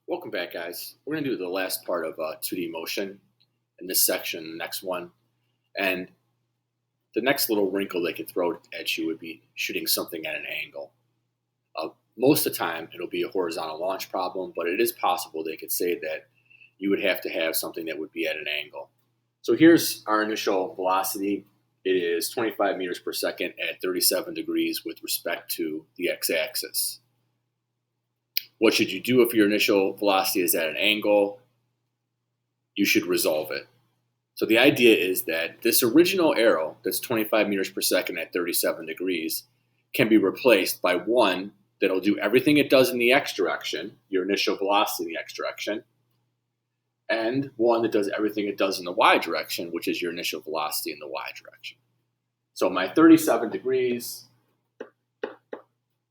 Welcome back, guys. We're going to do the last part of 2D motion in this section, the next one. And the next little wrinkle they could throw at you would be shooting something at an angle. Most of the time, it'll be a horizontal launch problem, but it is possible they could say that you would have to have something that would be at an angle. So here's our initial velocity. It is 25 meters per second at 37 degrees with respect to the x-axis. What should you do if your initial velocity is at an angle? You should resolve it. So the idea is that this original arrow that's 25 meters per second at 37 degrees can be replaced by one that'll do everything it does in the x direction, your initial velocity in the x direction, and one that does everything it does in the y direction, which is your initial velocity in the y direction. So my 37 degrees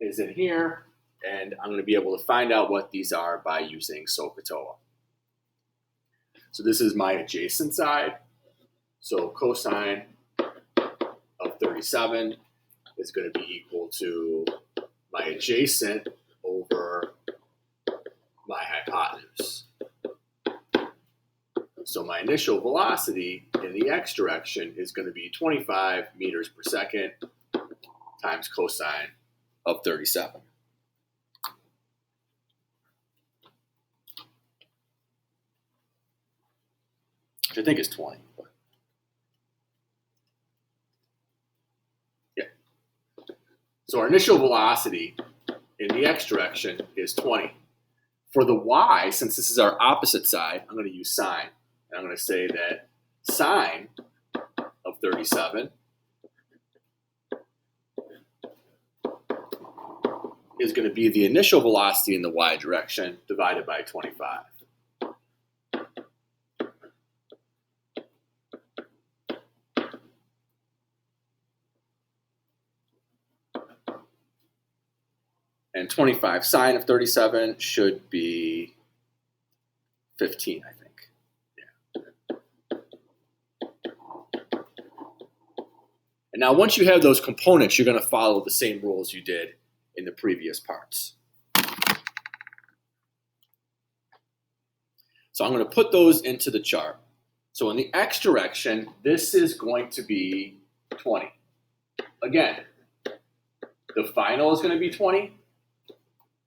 is in here, and I'm going to be able to find out what these are by using SOHCAHTOA. So this is my adjacent side. So cosine of 37 is going to be equal to my adjacent over my hypotenuse. So my initial velocity in the x direction is going to be 25 meters per second times cosine of 37. Which I think is 20. But yeah. So our initial velocity in the x direction is 20. For the y, since this is our opposite side, I'm going to use sine. And I'm going to say that sine of 37 is going to be the initial velocity in the y direction divided by 25. And 25 sine of 37 should be 15, I think. Yeah. And now once you have those components, you're going to follow the same rules you did in the previous parts. So I'm going to put those into the chart. So in the x direction, this is going to be 20. Again, the final is going to be 20.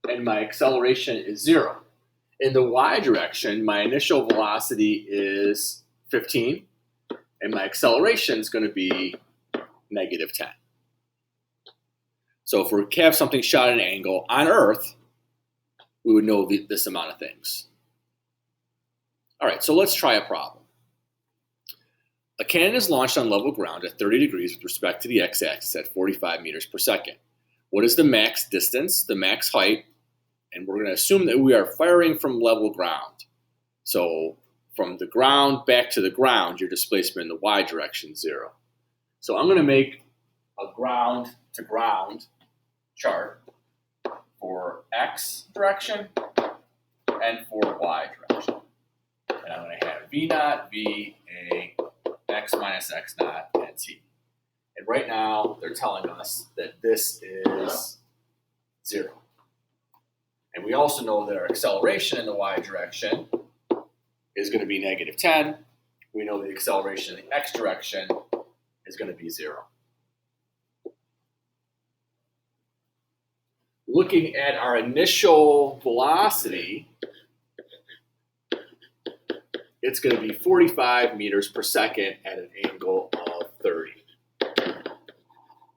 And my acceleration is 0. In the y direction, my initial velocity is 15, and my acceleration is going to be negative 10. So if we have something shot at an angle on Earth, we would know this amount of things. All right, so let's try a problem. A cannon is launched on level ground at 30 degrees with respect to the x-axis at 45 meters per second. What is the max distance, the max height? And we're going to assume that we are firing from level ground. So from the ground back to the ground, your displacement in the y direction is 0. So I'm going to make a ground to ground chart for x direction and for y direction. And I'm going to have v naught, v, a, x minus x naught, and t. And right now, they're telling us that this is 0. And we also know that our acceleration in the y direction is going to be negative 10. We know the acceleration in the x direction is going to be 0. Looking at our initial velocity, it's going to be 45 meters per second at an angle of 30.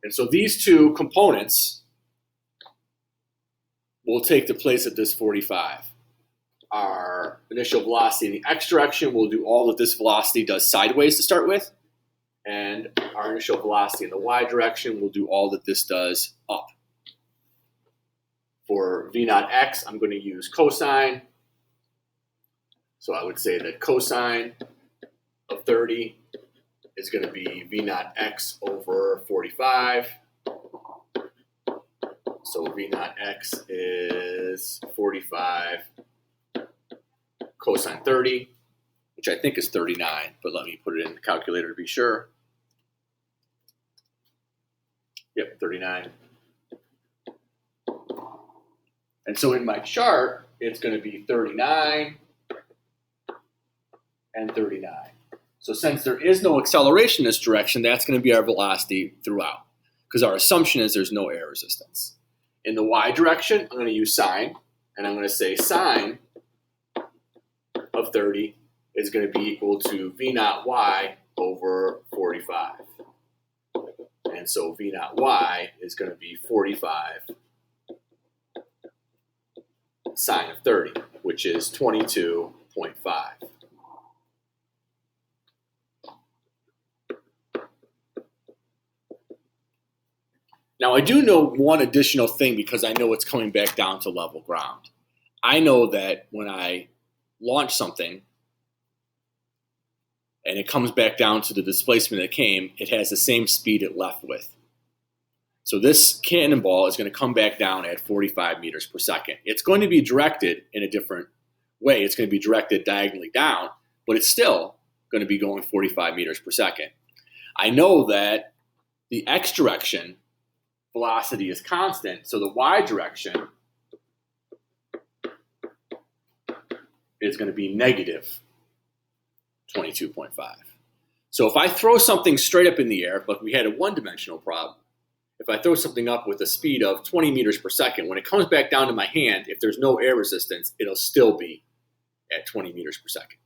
And so these two components will take the place of this 45. Our initial velocity in the x direction will do all that this velocity does sideways to start with, and our initial velocity in the y direction will do all that this does up. For v naught x, I'm going to use cosine. So I would say that cosine of 30 is going to be v naught x over 45. So v naught x is 45 cosine 30, which I think is 39, but let me put it in the calculator to be sure. Yep, 39. And so in my chart, it's going to be 39 and 39. So since there is no acceleration in this direction, that's going to be our velocity throughout, because our assumption is there's no air resistance. In the y direction, I'm going to use sine, and I'm going to say sine of 30 is going to be equal to v naught y over 45. And so v naught y is going to be 45 sine of 30, which is 22.5. Now, I do know one additional thing because I know it's coming back down to level ground. I know that when I launch something and it comes back down to the displacement it came, it has the same speed it left with. So this cannonball is going to come back down at 45 meters per second. It's going to be directed in a different way. It's going to be directed diagonally down, but it's still going to be going 45 meters per second. I know that the x direction velocity is constant, so the y direction is going to be negative 22.5. So if I throw something straight up in the air, like we had a one-dimensional problem, if I throw something up with a speed of 20 meters per second, when it comes back down to my hand, if there's no air resistance, it'll still be at 20 meters per second.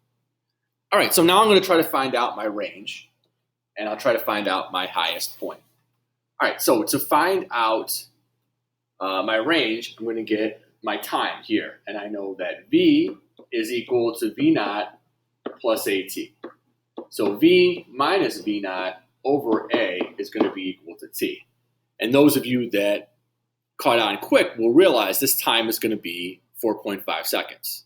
All right, so now I'm going to try to find out my range, and I'll try to find out my highest point. All right, so to find out my range, I'm going to get my time here, and I know that v is equal to v naught plus at. So v minus v naught over a is going to be equal to t. And those of you that caught on quick will realize this time is going to be 4.5 seconds,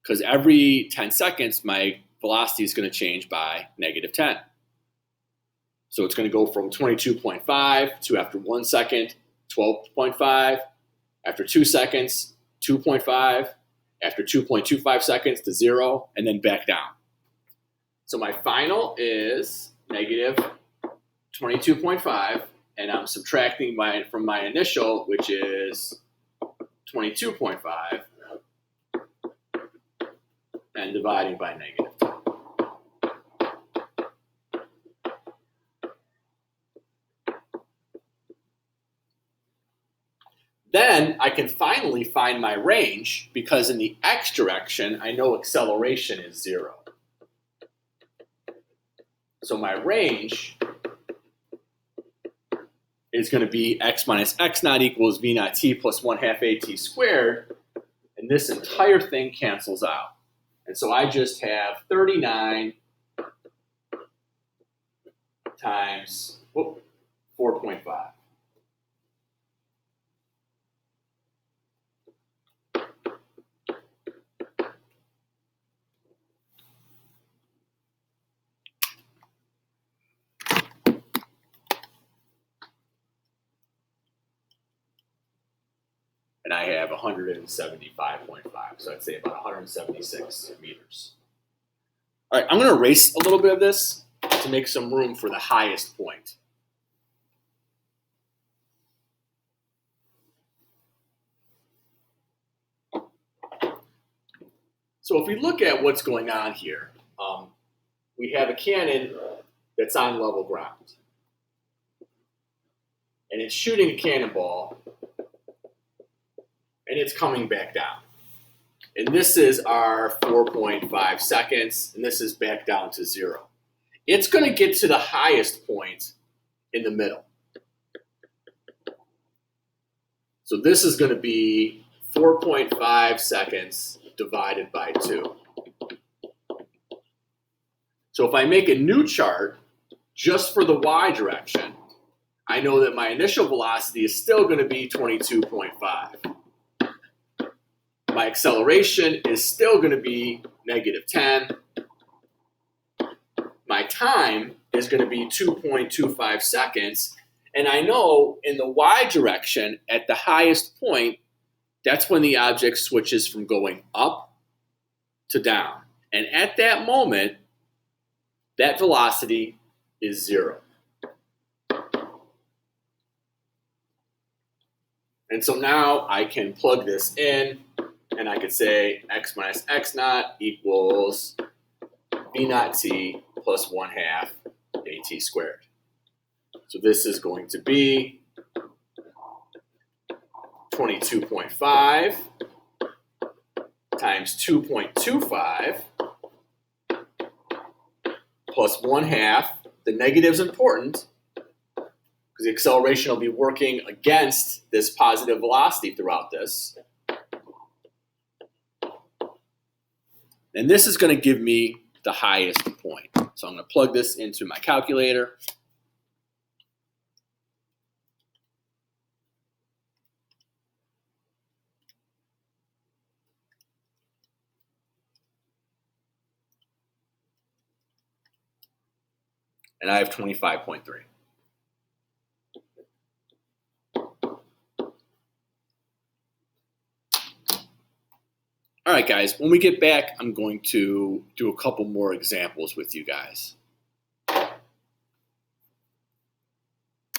because every 10 seconds my velocity is going to change by negative 10. So it's going to go from 22.5 to, after 1 second, 12.5, after 2 seconds, 2.5, after 2.25 seconds to 0, and then back down. So my final is negative 22.5, and I'm subtracting from my initial, which is 22.5, and dividing by negative 10. Then I can finally find my range, because in the x direction, I know acceleration is 0. So my range is going to be x minus x naught equals v naught t plus 1/2 at squared, and this entire thing cancels out. And so I just have 39 times 4.5. And I have 175.5, so I'd say about 176 meters. All right, I'm going to erase a little bit of this to make some room for the highest point. So if we look at what's going on here, we have a cannon that's on level ground, and it's shooting a cannonball, and it's coming back down. And this is our 4.5 seconds, and this is back down to 0. It's going to get to the highest point in the middle. So this is going to be 4.5 seconds divided by 2. So if I make a new chart just for the y direction, I know that my initial velocity is still going to be 22.5. My acceleration is still going to be negative 10. My time is going to be 2.25 seconds. And I know in the y direction, at the highest point, that's when the object switches from going up to down. And at that moment, that velocity is 0. And so now I can plug this in, And I could say x minus x naught equals v naught t plus 1/2 at squared. So this is going to be 22.5 times 2.25 plus 1/2. The negative's important because the acceleration will be working against this positive velocity throughout this. And this is going to give me the highest point. So I'm going to plug this into my calculator. And I have 25.3. All right, guys, when we get back, I'm going to do a couple more examples with you guys.